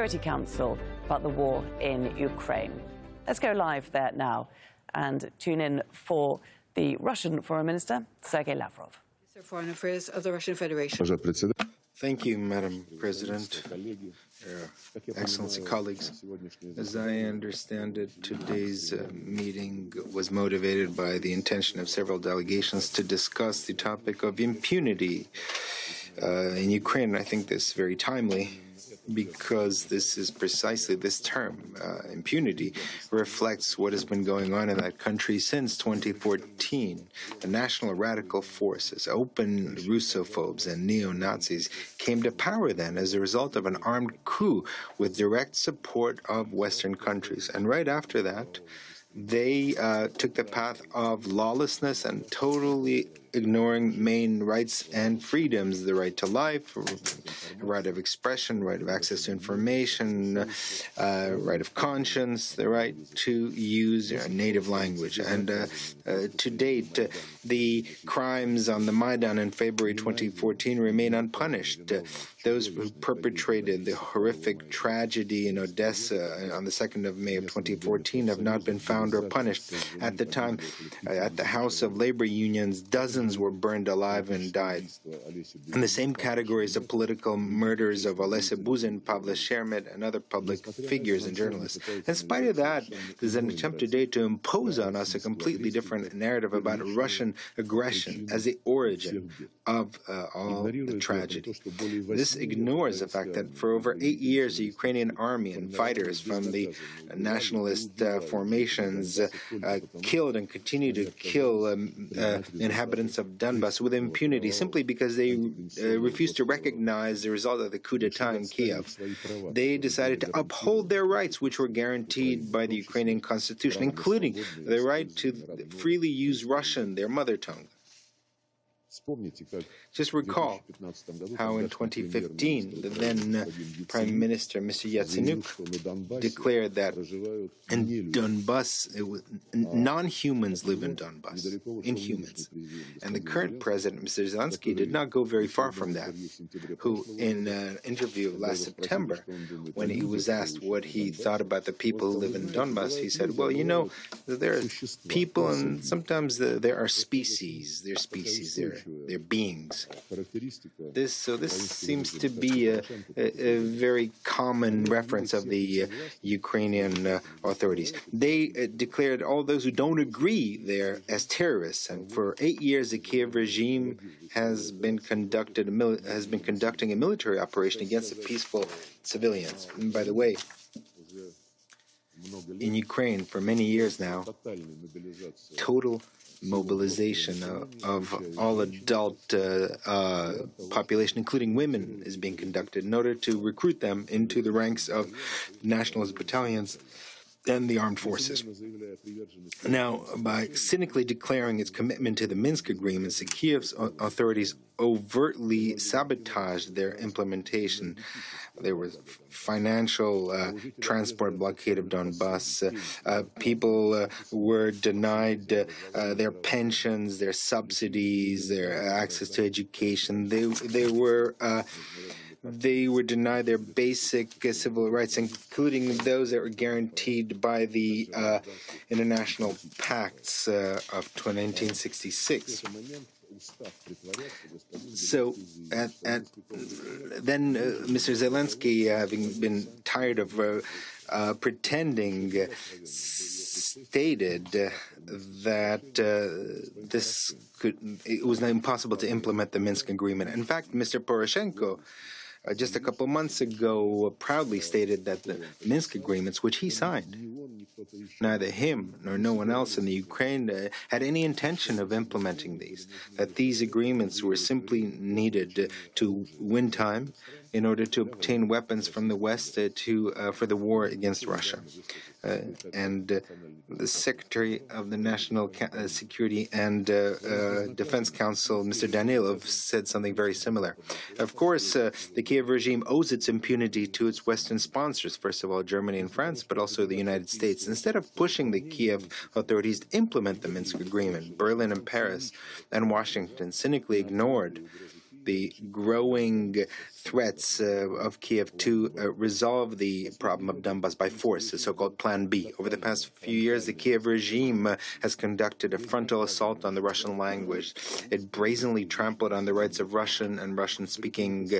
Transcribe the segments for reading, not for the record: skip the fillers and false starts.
Security Council about the war in Ukraine. Let's go live there now and tune in for the Russian Foreign Minister, Sergei Lavrov. Minister of Foreign Affairs of the Russian Federation. Thank you, Madam President, Excellency colleagues. As I understand it, today's meeting was motivated by the intention of several delegations to discuss the topic of impunity in Ukraine. I think this is very timely, because this is precisely this term, impunity, reflects what has been going on in that country since 2014. The national radical forces, open Russophobes and neo-Nazis, came to power then as a result of an armed coup with direct support of Western countries. And right after that, they took the path of lawlessness and totally ignoring main rights and freedoms: the right to life, right of expression, right of access to information, right of conscience, the right to use a native language. And to date, the crimes on the Maidan in February 2014 remain unpunished. Those who perpetrated the horrific tragedy in Odessa on the 2nd of May of 2014 have not been found or punished. At the time, at the House of Labor Unions, dozens were burned alive and died. In the same categories of political murders of Olesa Buzyn, Pavle Shermet, and other public figures and journalists. In spite of that, there's an attempt today to impose on us a completely different narrative about Russian aggression as the origin of all the tragedy. This ignores the fact that for over 8 years, the Ukrainian army and fighters from the nationalist formations killed and continue to kill inhabitants of Donbas with impunity simply because they refused to recognize the result of the coup d'etat in Kiev. They decided to uphold their rights, which were guaranteed by the Ukrainian constitution, including the right to freely use Russian, their mother tongue. Just recall how in 2015, the then Prime Minister, Mr. Yatsenyuk, declared that in Donbas, non-humans live in Donbas, inhumans. And the current President, Mr. Zelensky, did not go very far from that, who in an interview last September, when he was asked what he thought about the people who live in Donbas, he said, well, you know, there are people and sometimes there are species, they're beings. This seems to be a very common reference of the Ukrainian authorities. They declared all those who don't agree there as terrorists, and for 8 years the Kiev regime has been conducting a military operation against the peaceful civilians. And by the way, in Ukraine for many years now, total mobilization of all adult population, including women, is being conducted in order to recruit them into the ranks of nationalist battalions and the armed forces. Now, by cynically declaring its commitment to the Minsk agreements, the Kiev's authorities overtly sabotaged their implementation. There was financial transport blockade of Donbas. People were denied their pensions, their subsidies, their access to education. They were denied their basic civil rights, including those that were guaranteed by the international pacts of 1966. So then Mr. Zelensky, having been tired of pretending, stated that it was impossible to implement the Minsk agreement. In fact, Mr. Poroshenko, just a couple months ago, proudly stated that the Minsk agreements, which he signed, neither him nor no one else in the Ukraine had any intention of implementing these, that these agreements were simply needed to win time in order to obtain weapons from the West for the war against Russia. And the Secretary of the National Security and Defense Council, Mr. Danilov, said something very similar. Of course, the Kiev regime owes its impunity to its Western sponsors, first of all Germany and France, but also the United States. Instead of pushing the Kiev authorities to implement the Minsk agreement, Berlin and Paris and Washington cynically ignored the growing threats of Kiev to resolve the problem of Donbas by force, the so-called Plan B. Over the past few years, the Kiev regime has conducted a frontal assault on the Russian language. It brazenly trampled on the rights of Russian and Russian-speaking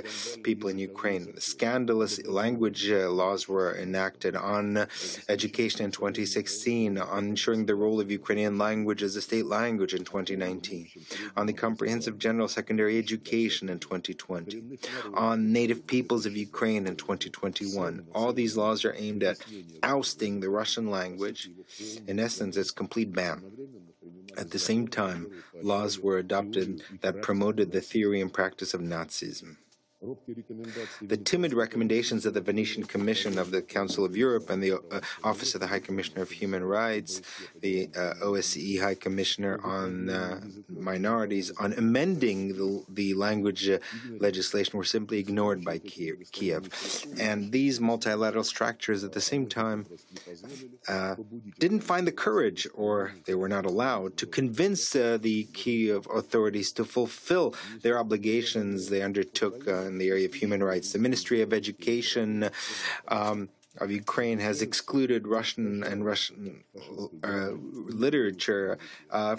people in Ukraine. Scandalous language laws were enacted on education in 2016, on ensuring the role of Ukrainian language as a state language in 2019, on the comprehensive general secondary education in 2020, on native peoples of Ukraine in 2021. All these laws are aimed at ousting the Russian language, in essence, its complete ban. At the same time, laws were adopted that promoted the theory and practice of Nazism. The timid recommendations of the Venetian Commission of the Council of Europe and the Office of the High Commissioner of Human Rights, the OSCE High Commissioner on Minorities, on amending the language legislation were simply ignored by Kiev. And these multilateral structures at the same time didn't find the courage, or they were not allowed, to convince the Kiev authorities to fulfill their obligations they undertook in the area of human rights. The Ministry of Education of Ukraine has excluded Russian and Russian literature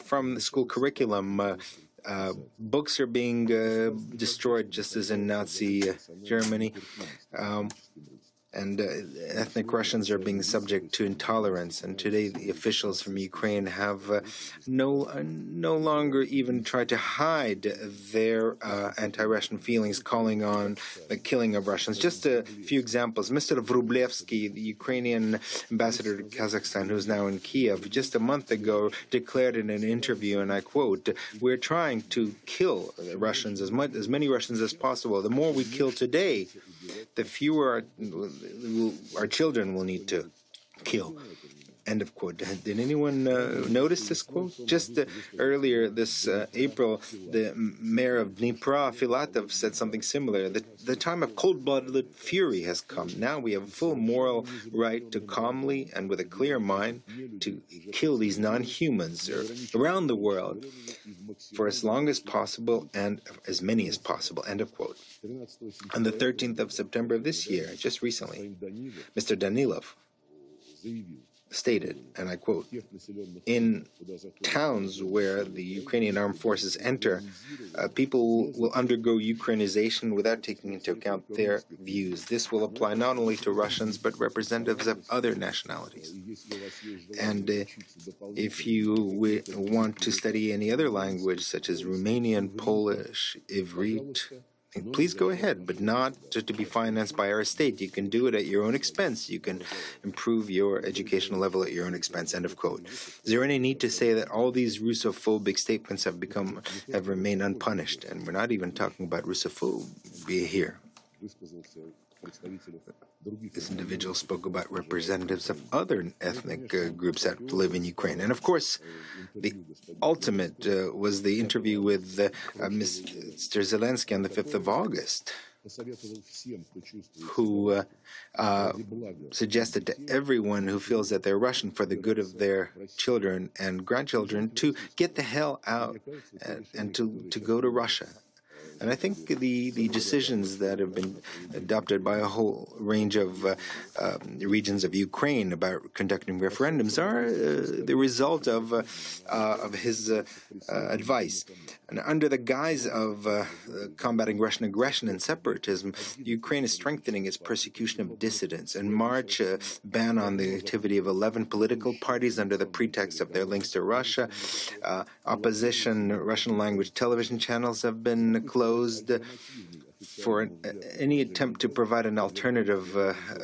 from the school curriculum. Books are being destroyed just as in Nazi Germany. And ethnic Russians are being subject to intolerance. And today, the officials from Ukraine have no longer even tried to hide their anti-Russian feelings, calling on the killing of Russians. Just a few examples. Mr. Vrublevsky, the Ukrainian ambassador to Kazakhstan, who's now in Kiev, just a month ago declared in an interview, and I quote, "We're trying to kill Russians, as many Russians as possible. The more we kill today, the fewer our children will need to kill." End of quote. Did anyone notice this quote? Just earlier this April, the mayor of Dnipro, Filatov, said something similar. The time of cold-blooded fury has come. Now we have full moral right to calmly and with a clear mind to kill these non-humans around the world for as long as possible and as many as possible. End of quote. On the 13th of September of this year, just recently, Mr. Danilov stated, and I quote, "In towns where the Ukrainian armed forces enter, people will undergo Ukrainization without taking into account their views. This will apply not only to Russians, but representatives of other nationalities. And if you want to study any other language, such as Romanian, Polish, Ivrit, please go ahead, but not to be financed by our state. You can do it at your own expense. You can improve your educational level at your own expense." End of quote. Is there any need to say that all these Russophobic statements have remained unpunished? And we're not even talking about Russophobia here. This individual spoke about representatives of other ethnic groups that live in Ukraine. And of course, the ultimate was the interview with Mr. Zelensky on the 5th of August, who suggested to everyone who feels that they're Russian for the good of their children and grandchildren to get the hell out and to go to Russia. And I think the decisions that have been adopted by a whole range of regions of Ukraine about conducting referendums are the result of his advice. And under the guise of combating Russian aggression and separatism, Ukraine is strengthening its persecution of dissidents. In March, a ban on the activity of 11 political parties under the pretext of their links to Russia. Opposition Russian language television channels have been closed for any attempt to provide an alternative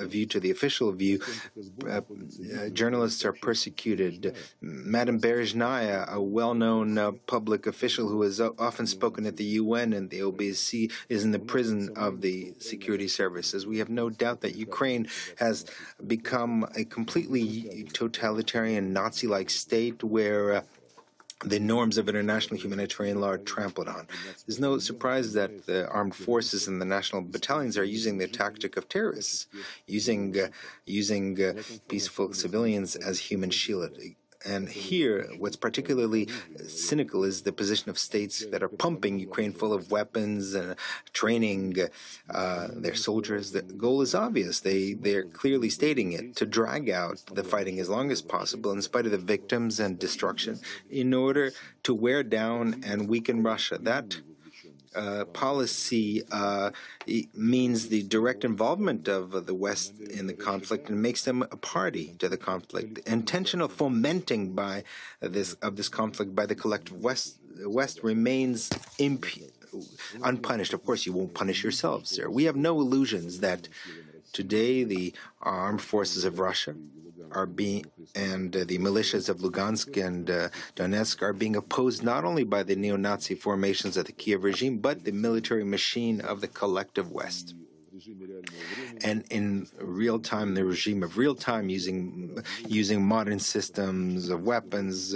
view to the official view. Journalists are persecuted. Madame Berezhnaya, a well-known public official who has often spoken at the UN and the OBSE, is in the prison of the security services. We have no doubt that Ukraine has become a completely totalitarian Nazi-like state where the norms of international humanitarian law are trampled on. There's no surprise that the armed forces and the national battalions are using the tactic of terrorists, using peaceful civilians as human shield And here, what's particularly cynical is the position of states that are pumping Ukraine full of weapons and training their soldiers. The goal is obvious. They're clearly stating it, to drag out the fighting as long as possible in spite of the victims and destruction in order to wear down and weaken Russia. That policy means the direct involvement of the West in the conflict and makes them a party to the conflict. Intentional fomenting of this conflict by the collective West remains unpunished. Of course, you won't punish yourselves, sir. We have no illusions that today the armed forces of Russia and the militias of Lugansk and Donetsk are being opposed not only by the neo-Nazi formations of the Kiev regime, but the military machine of the collective West. And in real time, the regime of real time, using modern systems of weapons,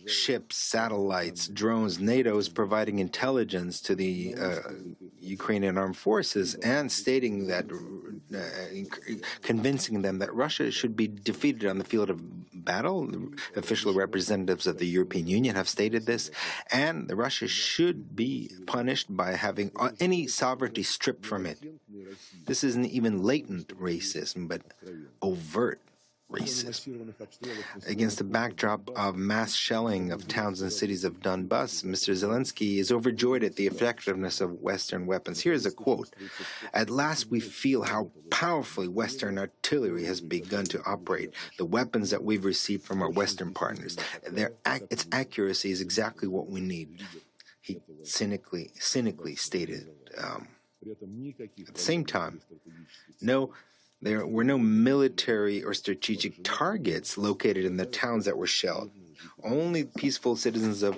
ships, satellites, drones, NATO is providing intelligence to the Ukrainian armed forces and stating that, convincing them that Russia should be defeated on the field of battle. The official representatives of the European Union have stated this, and Russia should be punished by having any sovereignty stripped from it. This isn't even latent racism, but overt racism. Against the backdrop of mass shelling of towns and cities of Donbass, Mr. Zelensky is overjoyed at the effectiveness of Western weapons. Here is a quote: "At last we feel how powerfully Western artillery has begun to operate. The weapons that we've received from our Western partners, its accuracy is exactly what we need," he cynically stated. At the same time, there were no military or strategic targets located in the towns that were shelled. Only peaceful citizens of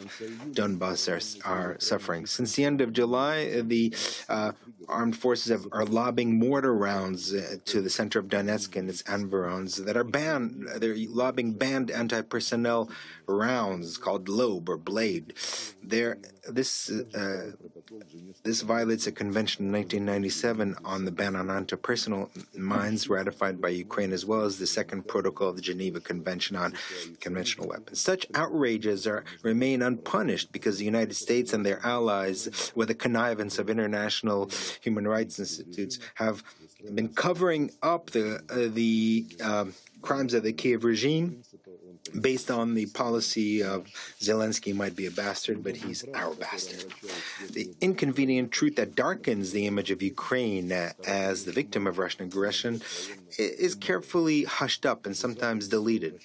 Donbass are suffering. Since the end of July, the armed forces are lobbing mortar rounds to the center of Donetsk and its environs that are banned. They're lobbing banned anti-personnel rounds called lobe or blade. This violates a convention in 1997 on the ban on anti-personnel mines ratified by Ukraine, as well as the second protocol of the Geneva Convention on Conventional Weapons. Such outrages remain unpunished because the United States and their allies, with the connivance of international human rights institutes, have been covering up the crimes of the Kiev regime based on the policy of Zelensky might be a bastard, but he's our bastard. The inconvenient truth that darkens the image of Ukraine as the victim of Russian aggression is carefully hushed up and sometimes deleted.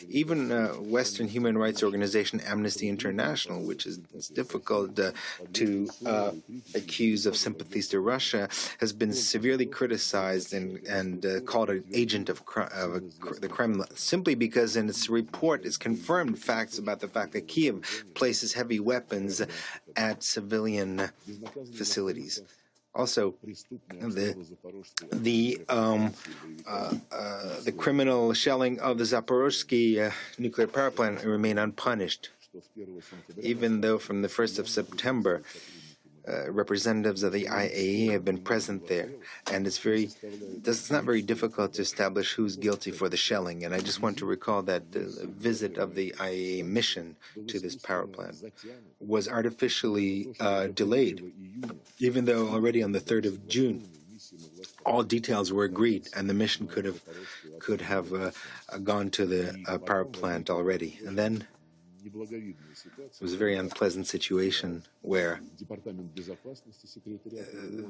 Even Western human rights organization Amnesty International, which is difficult to accuse of sympathies to Russia, has been severely criticized and called an agent of the Kremlin, simply because in its report it's confirmed facts about the fact that Kiev places heavy weapons at civilian facilities. Also, the criminal shelling of the Zaporozhye nuclear power plant remain unpunished, even though from the 1st of September, representatives of the IAEA have been present there, and it's not very difficult to establish who's guilty for the shelling. And I just want to recall that the visit of the IAEA mission to this power plant was artificially delayed, even though already on the 3rd of June all details were agreed, and the mission could have gone to the power plant already. And then it was a very unpleasant situation where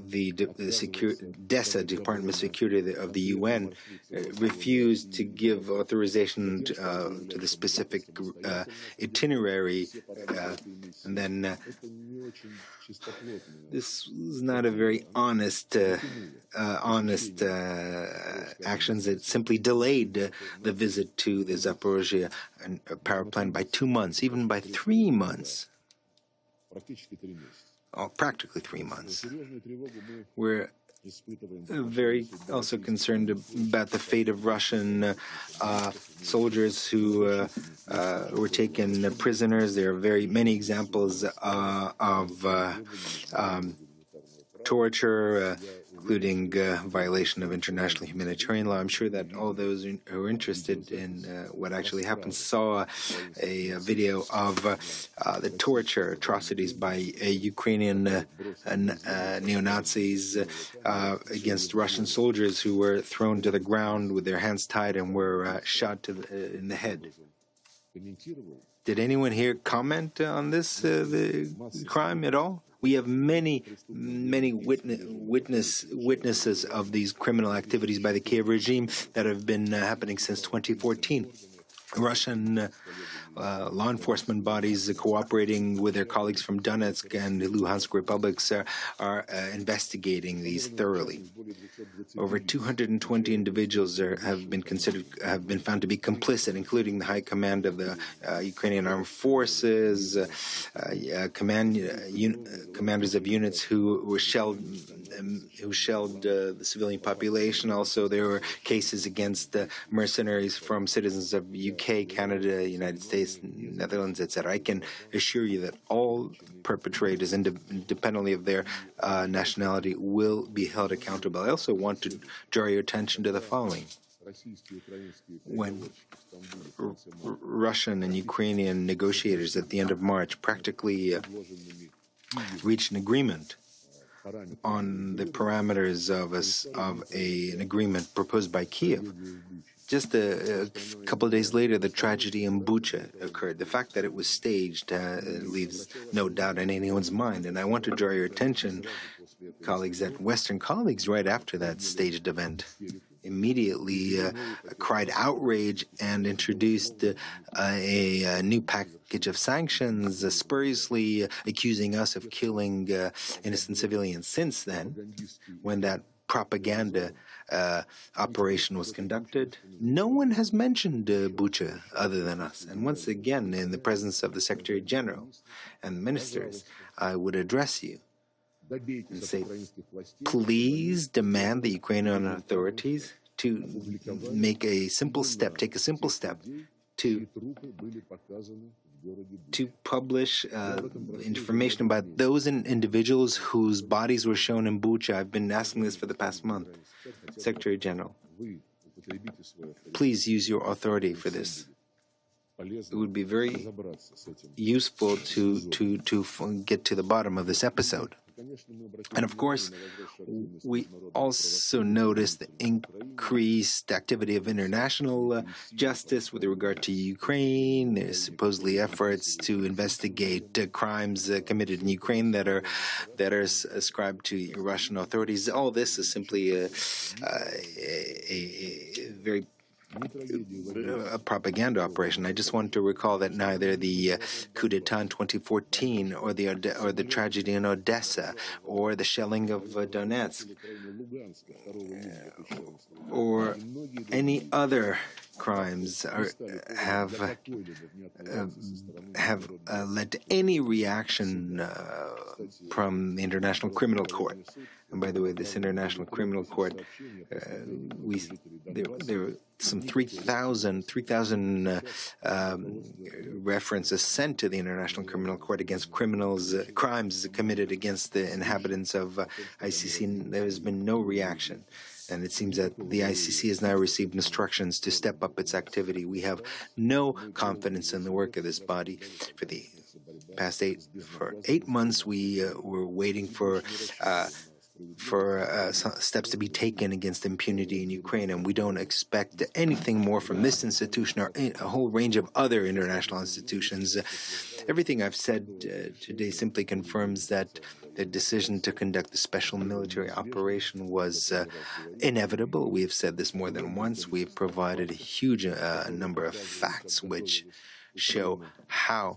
the DESA, Department of Security of the UN, refused to give authorization to the specific itinerary, and then this was not a very honest actions. It simply delayed the visit to the Zaporozhye power plant by 2 months, even by 3 months. Practically 3 months. We're very also concerned about the fate of Russian soldiers who were taken prisoners. There are very many examples of torture, including violation of international humanitarian law. I'm sure that all those who are interested in what actually happened saw a video of the torture atrocities by Ukrainian neo-Nazis against Russian soldiers who were thrown to the ground with their hands tied and were shot in the head. Did anyone here comment on this the crime at all? We have many witnesses of these criminal activities by the Kiev regime that have been happening since 2014. Russian law enforcement bodies cooperating with their colleagues from Donetsk and Luhansk republics are investigating these thoroughly. Over 220 individuals have been found to be complicit, including the high command of the Ukrainian armed forces, commanders of units who shelled the civilian population. Also, there were cases against mercenaries from citizens of UK, Canada, United States, Netherlands, etc. I can assure you that all perpetrators, independently of their nationality, will be held accountable. I also want to draw your attention to the following. When Russian and Ukrainian negotiators at the end of March practically reached an agreement on the parameters of an agreement proposed by Kiev, just a couple of days later, the tragedy in Bucha occurred. The fact that it was staged leaves no doubt in anyone's mind. And I want to draw your attention, colleagues, that Western colleagues, right after that staged event, immediately cried outrage and introduced a new package of sanctions, spuriously accusing us of killing innocent civilians. Since then, when that propaganda operation was conducted, no one has mentioned Bucha other than us. And once again, in the presence of the Secretary General and ministers, I would address you and say, please demand the Ukrainian authorities to make a simple step, take a simple step to publish information about those individuals whose bodies were shown in Bucha. I've been asking this for the past month. Secretary General, please use your authority for this. It would be very useful to get to the bottom of this episode. And of course, we also noticed the increased activity of international justice with regard to Ukraine. There's supposedly efforts to investigate crimes committed in Ukraine that are ascribed to Russian authorities. All this is simply a very propaganda operation. I just want to recall that neither the coup d'etat in 2014 or the tragedy in Odessa or the shelling of Donetsk or any other crimes have led to any reaction from the International Criminal Court. And by the way, this International Criminal Court, there were some 3,000 references sent to the International Criminal Court against crimes committed against the inhabitants of ICC. There has been no reaction. And it seems that the ICC has now received instructions to step up its activity. We have no confidence in the work of this body. For the past 8 months, we were waiting for steps to be taken against impunity in Ukraine, and we don't expect anything more from this institution or a whole range of other international institutions. Everything I've said today simply confirms that the decision to conduct the special military operation was inevitable. We have said this more than once. We have provided a huge number of facts which show how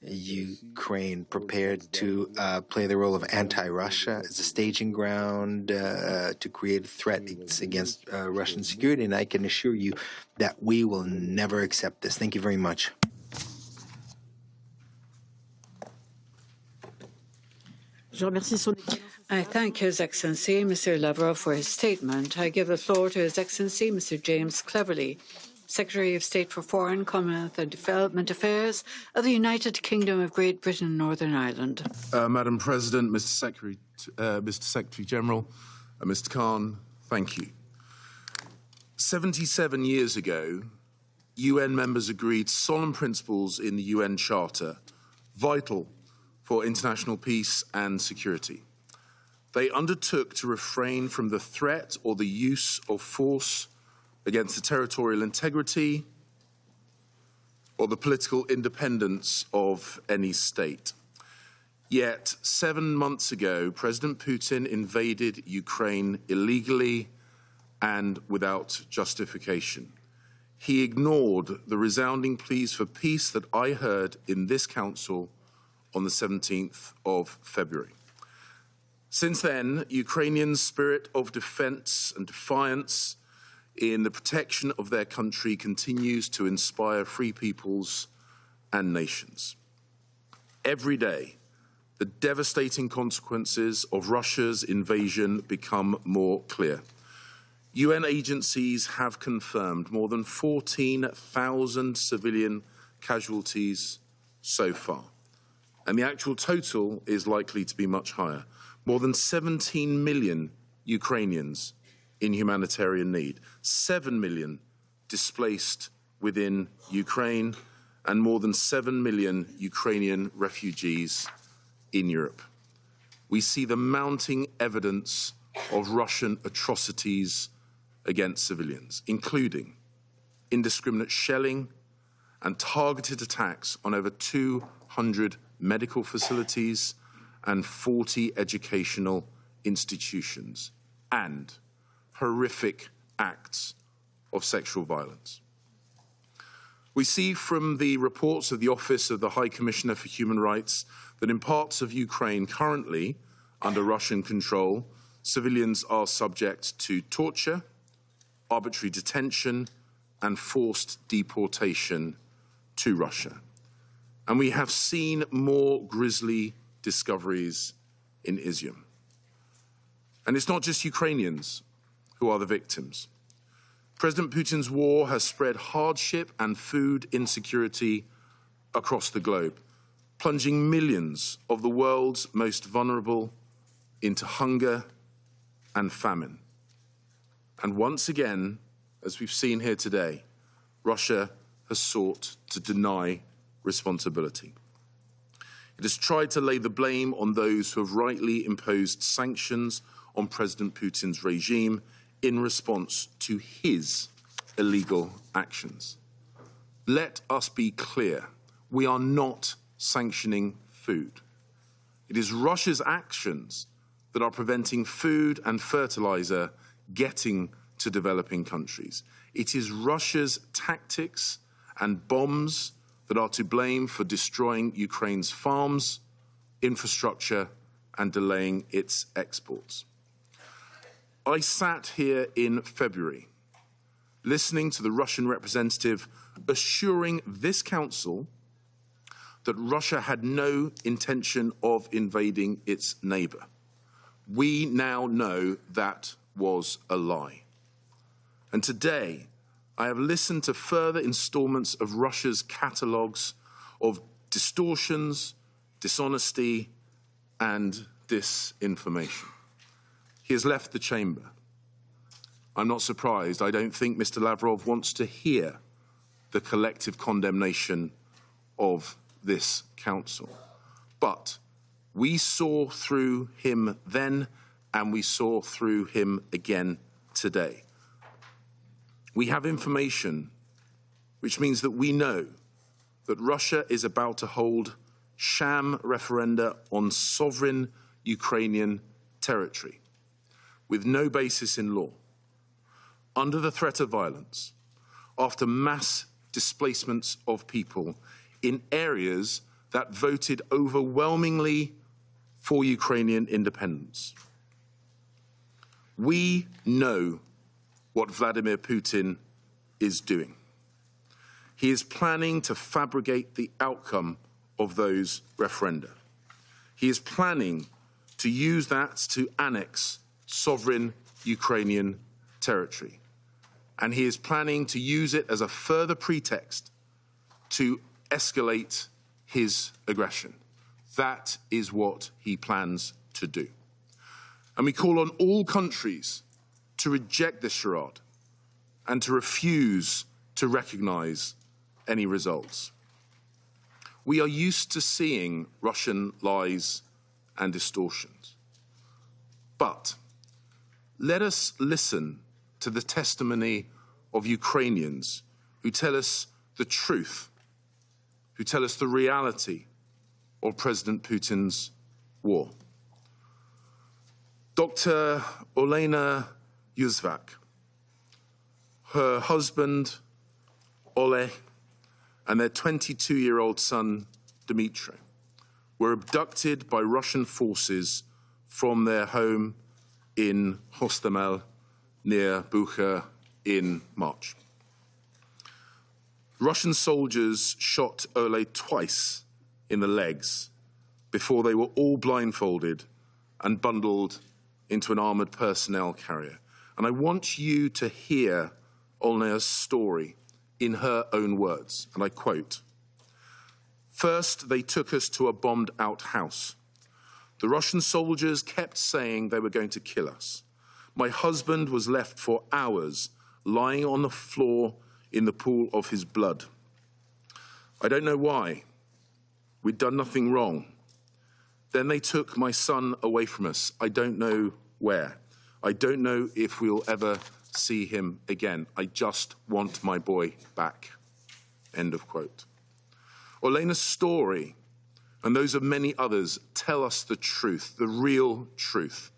Ukraine prepared to play the role of anti-Russia as a staging ground to create threats against Russian security, and I can assure you that we will never accept this. Thank you very much. I thank His Excellency, Mr. Lavrov, for his statement. I give the floor to His Excellency, Mr. James Cleverly, Secretary of State for Foreign, Commonwealth and Development Affairs of the United Kingdom of Great Britain and Northern Ireland. Madam President, Mr. Secretary General, Mr. Khan, thank you. 77 years ago, UN members agreed solemn principles in the UN Charter, vital for international peace and security. They undertook to refrain from the threat or the use of force against the territorial integrity or the political independence of any state. Yet, 7 months ago, President Putin invaded Ukraine illegally and without justification. He ignored the resounding pleas for peace that I heard in this Council on the 17th of February. Since then, Ukrainians' spirit of defense and defiance in the protection of their country continues to inspire free peoples and nations. Every day, the devastating consequences of Russia's invasion become more clear. UN agencies have confirmed more than 14,000 civilian casualties so far, and the actual total is likely to be much higher. More than 17 million Ukrainians in humanitarian need, 7 million displaced within Ukraine, and more than 7 million Ukrainian refugees in Europe. We see the mounting evidence of Russian atrocities against civilians, including indiscriminate shelling and targeted attacks on over 200 medical facilities and 40 educational institutions, and horrific acts of sexual violence. We see from the reports of the Office of the High Commissioner for Human Rights that in parts of Ukraine currently under Russian control, civilians are subject to torture, arbitrary detention, and forced deportation to Russia. And we have seen more grisly discoveries in Izium. And it's not just Ukrainians who are the victims. President Putin's war has spread hardship and food insecurity across the globe, plunging millions of the world's most vulnerable into hunger and famine. And once again, as we've seen here today, Russia has sought to deny responsibility. It has tried to lay the blame on those who have rightly imposed sanctions on President Putin's regime in response to his illegal actions. Let us be clear, we are not sanctioning food. It is Russia's actions that are preventing food and fertilizer getting to developing countries. It is Russia's tactics and bombs that are to blame for destroying Ukraine's farms, infrastructure, and delaying its exports. I sat here in February, listening to the Russian representative assuring this Council that Russia had no intention of invading its neighbour. We now know that was a lie. And today, I have listened to further instalments of Russia's catalogues of distortions, dishonesty, and disinformation. He has left the chamber. I'm not surprised. I don't think Mr. Lavrov wants to hear the collective condemnation of this Council. But we saw through him then, and we saw through him again today. We have information which means that we know that Russia is about to hold sham referenda on sovereign Ukrainian territory with no basis in law, under the threat of violence, after mass displacements of people in areas that voted overwhelmingly for Ukrainian independence. We know what Vladimir Putin is doing. He is planning to fabricate the outcome of those referenda. He is planning to use that to annex sovereign Ukrainian territory. And he is planning to use it as a further pretext to escalate his aggression. That is what he plans to do. And we call on all countries to reject this charade and to refuse to recognise any results. We are used to seeing Russian lies and distortions. But let us listen to the testimony of Ukrainians who tell us the truth, who tell us the reality of President Putin's war. Dr. Olena Yuzvak, her husband, Oleg, and their 22-year-old son, Dmitry, were abducted by Russian forces from their home in Hostomel, near Bucha, in March. Russian soldiers shot Oleg twice in the legs before they were all blindfolded and bundled into an armoured personnel carrier. And I want you to hear Olena's story in her own words, and I quote, "First, they took us to a bombed-out house. The Russian soldiers kept saying they were going to kill us. My husband was left for hours lying on the floor in the pool of his blood. I don't know why. We'd done nothing wrong. Then they took my son away from us. I don't know where. I don't know if we'll ever see him again. I just want my boy back." End of quote. Olena's story and those of many others tell us the truth, the real truth.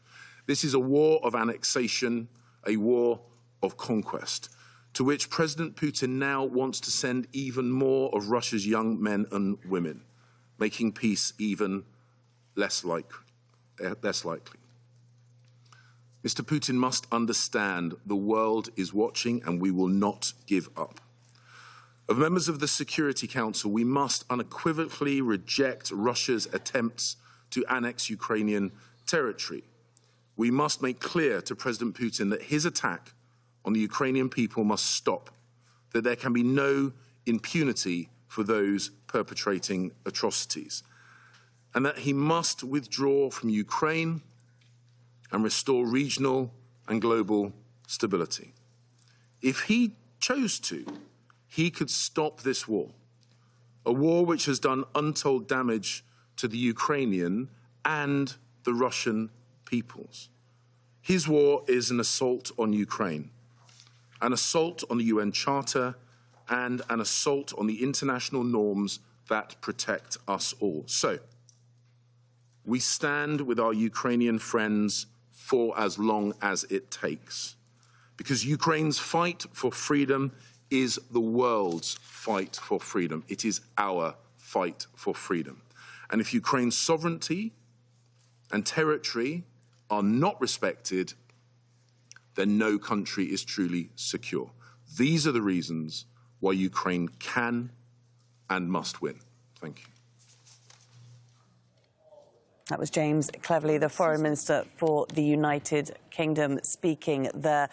This is a war of annexation, a war of conquest, to which President Putin now wants to send even more of Russia's young men and women, making peace even less likely. Mr. Putin must understand the world is watching and we will not give up. As members of the Security Council, we must unequivocally reject Russia's attempts to annex Ukrainian territory. We must make clear to President Putin that his attack on the Ukrainian people must stop, that there can be no impunity for those perpetrating atrocities, and that he must withdraw from Ukraine and restore regional and global stability. If he chose to, he could stop this war, a war which has done untold damage to the Ukrainian and the Russian peoples. His war is an assault on Ukraine, an assault on the UN Charter, and an assault on the international norms that protect us all. So, we stand with our Ukrainian friends for as long as it takes, because Ukraine's fight for freedom is the world's fight for freedom. It is our fight for freedom. And if Ukraine's sovereignty and territory are not respected, then no country is truly secure. These are the reasons why Ukraine can and must win. Thank you. That was James Cleverly, the Foreign Minister for the United Kingdom, speaking there.